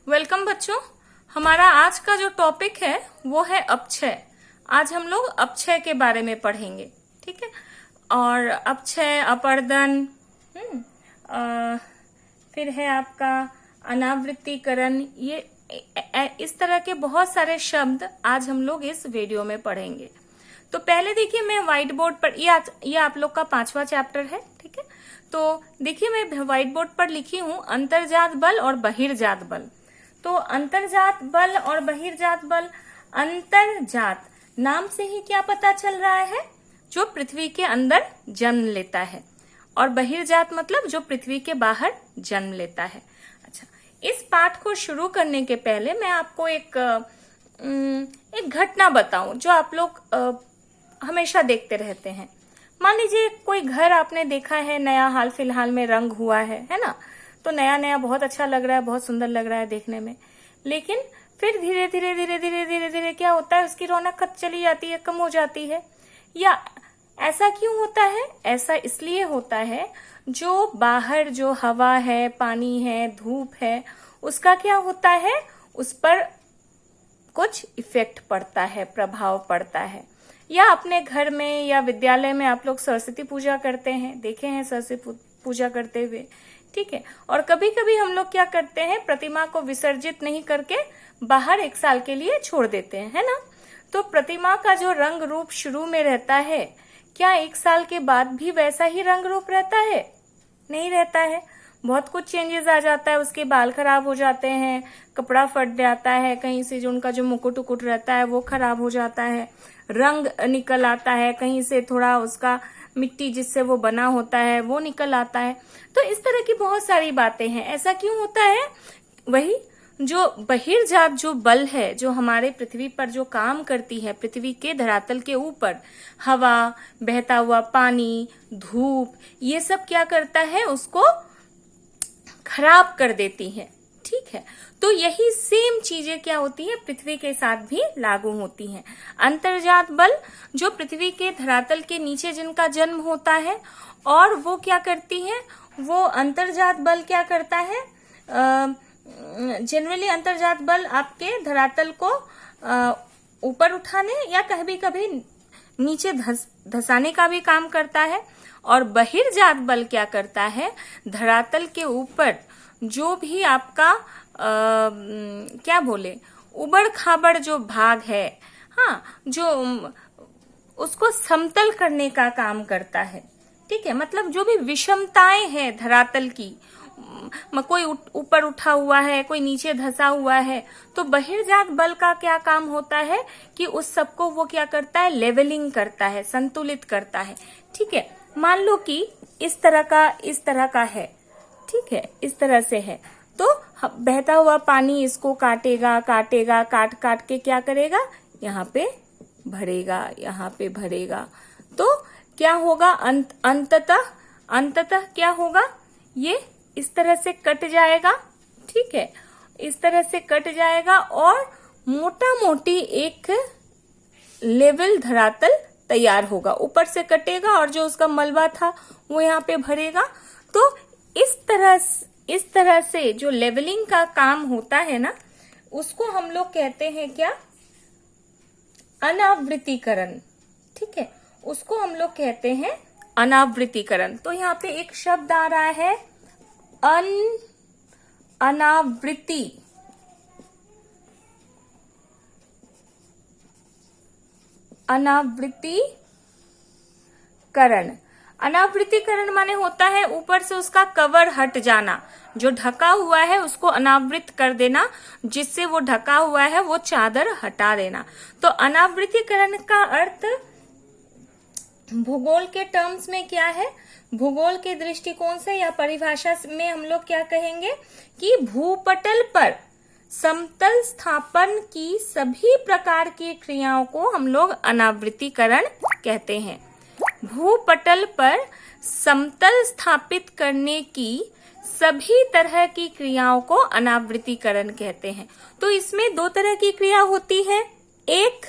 Welcome बच्चों। हमारा आज का जो टॉपिक है वो है अपक्षय। आज हम लोग अपक्षय के बारे में पढ़ेंगे, ठीक है। और अपक्षय, अपरदन, फिर है आपका अनावृत्तिकरण। ये इस तरह के बहुत सारे शब्द आज हम लोग इस वीडियो में पढ़ेंगे। तो पहले देखिए, मैं व्हाइट बोर्ड पर, ये आप लोग का 5वां चैप्टर है, ठीक है। तो देखिए, मैं व्हाइट बोर्ड पर लिखी हूं अंतर्जात बल और बहिर्जात बल। तो अंतर्जात बल और बहिर्जात बल, अंतर्जात नाम से ही क्या पता चल रहा है, जो पृथ्वी के अंदर जन्म लेता है, और बहिर्जात मतलब जो पृथ्वी के बाहर जन्म लेता है। अच्छा, इस पाठ को शुरू करने के पहले मैं आपको एक घटना बताऊं जो आप लोग हमेशा देखते रहते हैं। मान लीजिए कोई घर आपने देखा है, नया हाल फिलहाल में रंग हुआ है ना। तो नया नया बहुत अच्छा लग रहा है, बहुत सुंदर लग रहा है देखने में। लेकिन फिर धीरे धीरे धीरे धीरे धीरे धीरे क्या होता है, उसकी रौनक खत चली जाती है, कम हो जाती है। या ऐसा क्यों होता है? ऐसा इसलिए होता है जो बाहर जो हवा है, पानी है, धूप है, उसका क्या होता है, उस पर कुछ इफेक्ट पड़ता है, प्रभाव पड़ता है। या अपने घर में या विद्यालय में आप लोग सरस्वती पूजा करते हैं, देखे हैं सरस्वती पूजा करते हुए, ठीक है। और कभी कभी हम लोग क्या करते हैं, प्रतिमा को विसर्जित नहीं करके बाहर 1 साल के लिए छोड़ देते हैं, है ना। तो प्रतिमा का जो रंग रूप शुरू में रहता है, क्या 1 साल के बाद भी वैसा ही रंग रूप रहता है? नहीं रहता है। बहुत कुछ चेंजेस आ जाता है, उसके बाल खराब हो जाते हैं, कपड़ा फट जाता है, कहीं से जो उनका जो मुकुट उकुट रहता है वो खराब हो जाता है, रंग निकल आता है, कहीं से थोड़ा उसका मिट्टी जिससे वो बना होता है वो निकल आता है। तो इस तरह की बहुत सारी बातें हैं। ऐसा क्यों होता है? वही जो बहिर्जात जो बल है, जो हमारे पृथ्वी पर जो काम करती है, पृथ्वी के धरातल के ऊपर हवा, बहता हुआ पानी, धूप, ये सब क्या करता है, उसको खराब कर देती है, ठीक है। तो यही सेम चीजें क्या होती है, पृथ्वी के साथ भी लागू होती हैं। अंतर्जात बल जो पृथ्वी के धरातल के नीचे जिनका जन्म होता है, और वो क्या करती है, वो अंतर्जात बल क्या करता है, जनरली अंतर्जात बल आपके धरातल को ऊपर उठाने या कभी कभी नीचे धसाने का भी काम करता है। और बहिर्जात बल क्या करता है, धरातल के ऊपर जो भी आपका क्या बोले, उबड़ खाबड़ जो भाग है, हाँ, जो उसको समतल करने का काम करता है, ठीक है। मतलब जो भी विषमताएं हैं धरातल की, कोई ऊपर उठा हुआ है, कोई नीचे धसा हुआ है, तो बहिर्जात बल का क्या काम होता है कि उस सबको वो क्या करता है, लेवलिंग करता है, संतुलित करता है, ठीक है। मान लो कि इस तरह का है, ठीक है, इस तरह से है, तो बहता हुआ पानी इसको काटेगा, काट काट के क्या करेगा, यहाँ पे भरेगा, यहाँ पे भरेगा। तो क्या होगा, अंततः क्या होगा, ये इस तरह से कट जाएगा, ठीक है, इस तरह से कट जाएगा और मोटा मोटी एक लेवल धरातल तैयार होगा। ऊपर से कटेगा और जो उसका मलबा था वो यहाँ पे भरेगा। तो इस तरह से जो लेवलिंग का काम होता है ना, उसको हम लोग कहते हैं क्या, अनावृत्तिकरण, ठीक है, उसको हम लोग कहते हैं अनावृत्तिकरण। तो यहाँ पे एक शब्द आ रहा है अनावृत्ति, अनावृत्तिकरण। अनावृत्तिकरण माने होता है ऊपर से उसका कवर हट जाना, जो ढका हुआ है उसको अनावृत कर देना, जिससे वो ढका हुआ है वो चादर हटा देना। तो अनावृत्तिकरण का अर्थ भूगोल के टर्म्स में क्या है, भूगोल के दृष्टिकोण से या परिभाषा में हम लोग क्या कहेंगे कि भूपटल पर समतल स्थापन की सभी प्रकार की क्रियाओं को हम लोग अनावृत्तिकरण कहते हैं। भूपटल पर समतल स्थापित करने की सभी तरह की क्रियाओं को अनावृत्तिकरण कहते हैं। तो इसमें 2 तरह की क्रिया होती है। एक,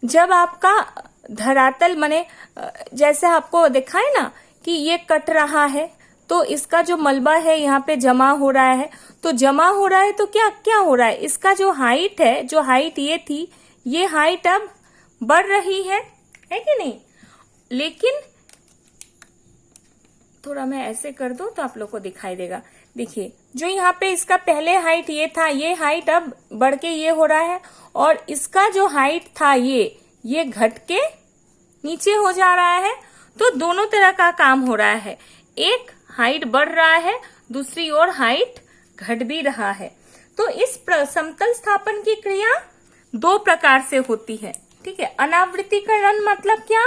जब आपका धरातल, माने जैसे आपको दिखाए ना कि ये कट रहा है, तो इसका जो मलबा है यहाँ पे जमा हो रहा है, तो जमा हो रहा है तो क्या क्या हो रहा है, इसका जो हाइट है, जो हाइट ये थी, ये हाइट अब बढ़ रही है कि नहीं। लेकिन थोड़ा मैं ऐसे कर दूं तो आप लोग को दिखाई देगा। देखिए जो यहाँ पे इसका पहले हाइट ये था, ये हाइट अब बढ़ के ये हो रहा है, और इसका जो हाइट था ये घट के नीचे हो जा रहा है। तो दोनों तरह का काम हो रहा है, एक हाइट बढ़ रहा है, दूसरी ओर हाइट घट भी रहा है। तो इस समतल स्थापन की क्रिया दो प्रकार से होती है, ठीक है। अनावृतीकरण मतलब क्या,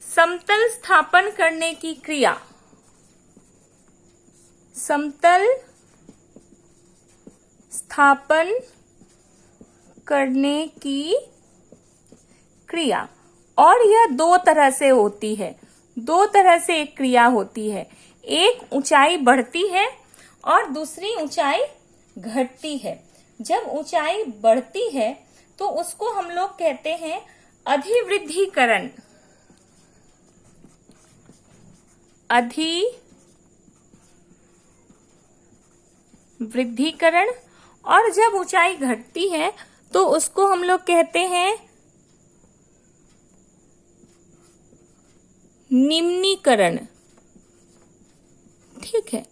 समतल स्थापन करने की क्रिया, समतल स्थापन करने की क्रिया। और यह दो तरह से होती है, दो तरह से एक क्रिया होती है, एक ऊंचाई बढ़ती है और दूसरी ऊंचाई घटती है। जब ऊंचाई बढ़ती है तो उसको हम लोग कहते हैं अधिवृद्धिकरण, अधिवृद्धिकरण। और जब ऊंचाई घटती है तो उसको हम लोग कहते हैं निम्नीकरण, ठीक है।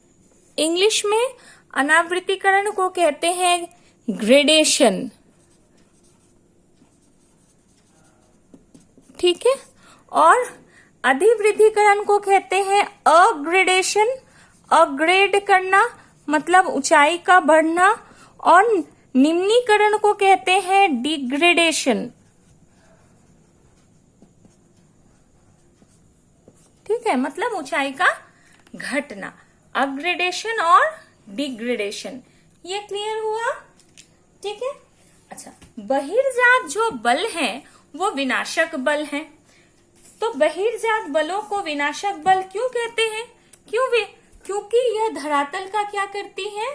इंग्लिश में अनावृतीकरण को कहते हैं ग्रेडेशन, ठीक है। और अधिवृद्धिकरण को कहते हैं अग्रेडेशन, अग्रेड करना मतलब ऊंचाई का बढ़ना, और निम्नीकरण को कहते हैं डिग्रेडेशन, ठीक है, मतलब ऊंचाई का घटना। अपग्रेडेशन और डिग्रेडेशन, ये क्लियर हुआ, ठीक है। अच्छा, बहिर्जात जो बल हैं वो विनाशक बल हैं। तो बहिर्जात बलों को विनाशक बल क्यों कहते हैं, क्योंकि यह धरातल का क्या करती है,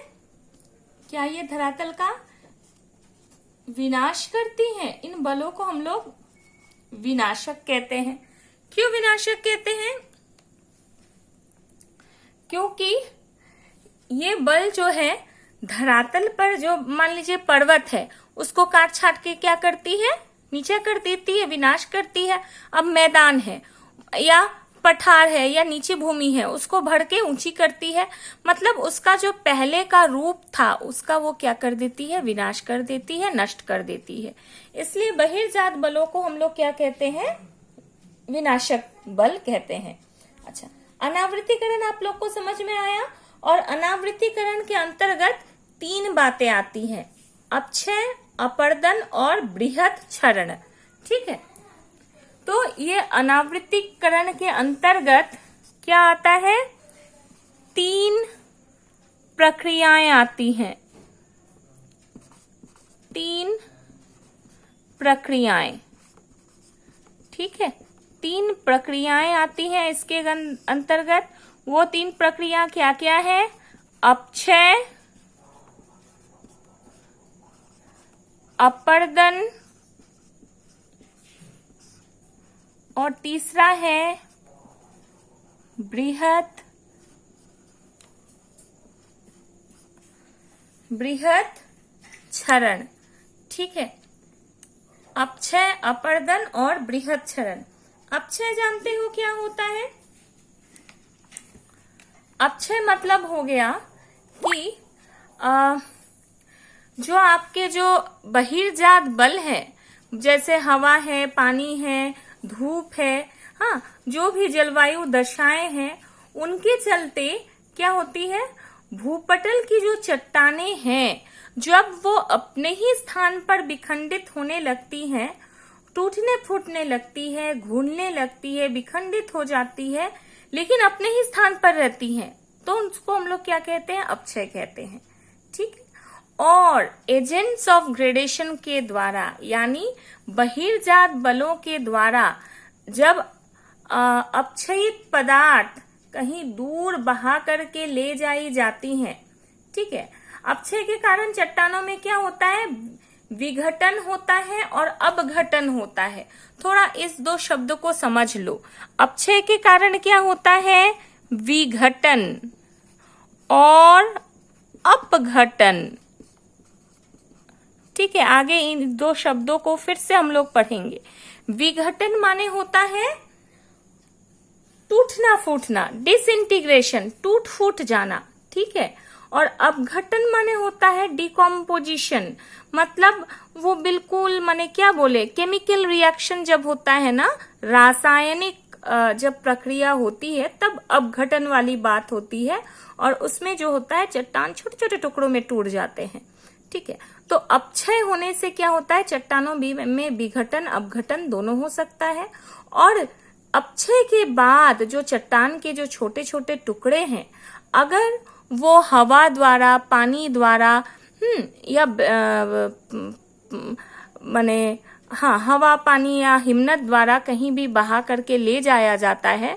क्या ये धरातल का विनाश करती हैं। इन बलों को हम लोग विनाशक कहते हैं। क्यों विनाशक कहते हैं, क्योंकि ये बल जो है धरातल पर, जो मान लीजिए पर्वत है, उसको काट छाट के क्या करती है, नीचे कर देती है, विनाश करती है। अब मैदान है या पठार है या नीचे भूमि है, उसको भर के ऊंची करती है, मतलब उसका जो पहले का रूप था उसका वो क्या कर देती है, विनाश कर देती है, नष्ट कर देती है। इसलिए बहिर्जात बलों को हम लोग क्या कहते हैं, विनाशक बल कहते हैं। अच्छा, अनावृतीकरण आप लोग को समझ में आया। और अनावृतीकरण के अंतर्गत तीन बातें आती हैं, अपक्षय, अपर्दन और बृहत क्षरण, ठीक है। तो ये अनावृतीकरण के अंतर्गत क्या आता है, तीन प्रक्रियाएं आती हैं, तीन प्रक्रियाएं, ठीक है, तीन प्रक्रियाएं आती हैं इसके अंतर्गत। वो तीन प्रक्रिया क्या क्या है, अपक्षय, अपर्दन और तीसरा है बृहत क्षरण, ठीक है। अपक्षय, अपर्दन और बृहत क्षरण। अपक्षय जानते हो क्या होता है, अपक्षय मतलब हो गया कि जो आपके जो बहिर्जात बल है, जैसे हवा है, पानी है, धूप है, हाँ, जो भी जलवायु दशाएं हैं, उनके चलते क्या होती है, भूपटल की जो चट्टानें हैं, जब वो अपने ही स्थान पर विखंडित होने लगती हैं, टूटने फूटने लगती है, घूलने लगती है, विखंडित हो जाती है, लेकिन अपने ही स्थान पर रहती हैं, तो उसको हम लोग क्या कहते हैं, अपक्षय कहते हैं, ठीक है। और एजेंट्स ऑफ ग्रेडेशन के द्वारा, यानी बहिर्जात बलों के द्वारा, जब अपक्षयित पदार्थ कहीं दूर बहा करके ले जाई जाती हैं, ठीक है। अपक्षय के कारण चट्टानों में क्या होता है, विघटन होता है और अपघटन होता है। थोड़ा इस दो शब्दों को समझ लो। अपक्षय के कारण क्या होता है? विघटन और अपघटन। ठीक है, आगे इन दो शब्दों को फिर से हम लोग पढ़ेंगे। विघटन माने होता है टूटना फूटना, डिसइंटीग्रेशन, टूट फूट जाना। ठीक है, और अपघटन माने होता है डिकम्पोजिशन, मतलब वो बिल्कुल माने क्या बोले, केमिकल रिएक्शन जब होता है ना, रासायनिक जब प्रक्रिया होती है तब अपघटन वाली बात होती है, और उसमें जो होता है चट्टान छोटे छोटे टुकड़ों में टूट जाते हैं। ठीक है, तो अपक्षय होने से क्या होता है, चट्टानों में विघटन अपघटन दोनों हो सकता है। और अपक्षय के बाद जो चट्टान के जो छोटे छोटे टुकड़े हैं, अगर वो हवा द्वारा, पानी द्वारा या माने हाँ, हवा पानी या हिमनद द्वारा कहीं भी बहा करके ले जाया जाता है,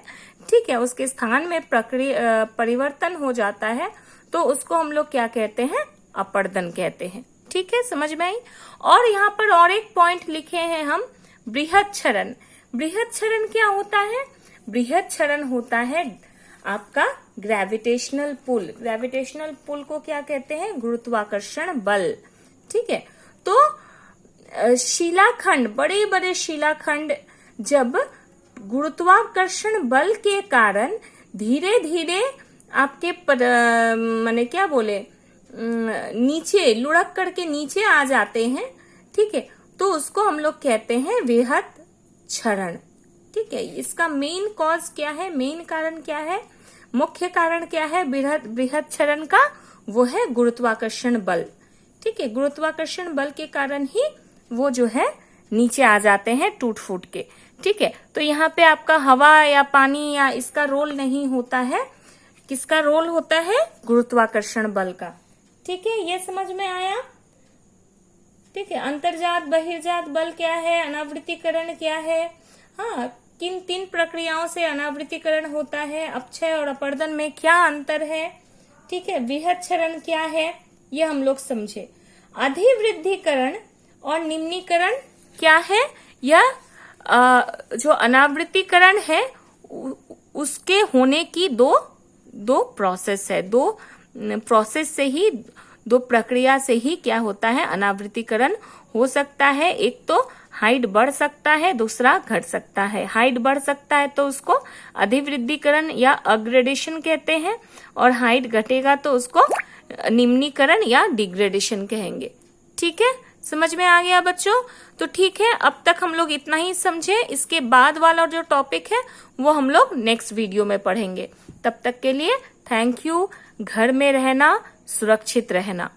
ठीक है, उसके स्थान में परिवर्तन हो जाता है, तो उसको हम लोग क्या कहते हैं? अपरदन कहते हैं। ठीक है, समझ में आई। और यहाँ पर और एक पॉइंट लिखे हैं हम, बृहद क्षरण। बृहद क्षरण क्या होता है? बृहद क्षरण होता है आपका ग्रेविटेशनल पुल। ग्रेविटेशनल पुल को क्या कहते हैं? गुरुत्वाकर्षण बल। ठीक है, तो शिलाखंड, बड़े बड़े शिलाखंड जब गुरुत्वाकर्षण बल के कारण धीरे धीरे आपके माने क्या बोले, नीचे लुढ़क करके नीचे आ जाते हैं। ठीक है, तो उसको हम लोग कहते हैं बृहद क्षरण। ठीक है, इसका मेन कॉज क्या है, मेन कारण क्या है, मुख्य कारण क्या है बृहद क्षरण का? वो है गुरुत्वाकर्षण बल। ठीक है, गुरुत्वाकर्षण बल के कारण ही वो जो है नीचे आ जाते हैं टूट फूट के। ठीक है, तो यहाँ पे आपका हवा या पानी या इसका रोल नहीं होता है, किसका रोल होता है? गुरुत्वाकर्षण बल का। ठीक है, ये समझ में आया। ठीक है, अंतर्जात बहिर्जात बल क्या है, अनावृत्तिकरण क्या है, हाँ, किन तीन प्रक्रियाओं से अनावृत्तिकरण होता है, अपक्षय और अपरदन में क्या अंतर है। ठीक है, बृहद क्षरण क्या है, ये हम लोग समझे। अधिवृद्धिकरण और निम्नीकरण क्या है? यह जो अनावृत्तिकरण है उसके होने की दो प्रोसेस है, दो प्रोसेस से ही, दो प्रक्रिया से ही क्या होता है, अनावृत्तिकरण हो सकता है। एक तो हाइट बढ़ सकता है, दूसरा घट सकता है। हाइट बढ़ सकता है तो उसको अधिवृद्धिकरण या अपग्रेडेशन कहते हैं, और हाइट घटेगा तो उसको निम्नीकरण या डिग्रेडेशन कहेंगे। ठीक है, समझ में आ गया बच्चों? तो ठीक है, अब तक हम लोग इतना ही समझे। इसके बाद वाला जो टॉपिक है वो हम लोग नेक्स्ट वीडियो में पढ़ेंगे। तब तक के लिए थैंक यू। घर में रहना, सुरक्षित रहना।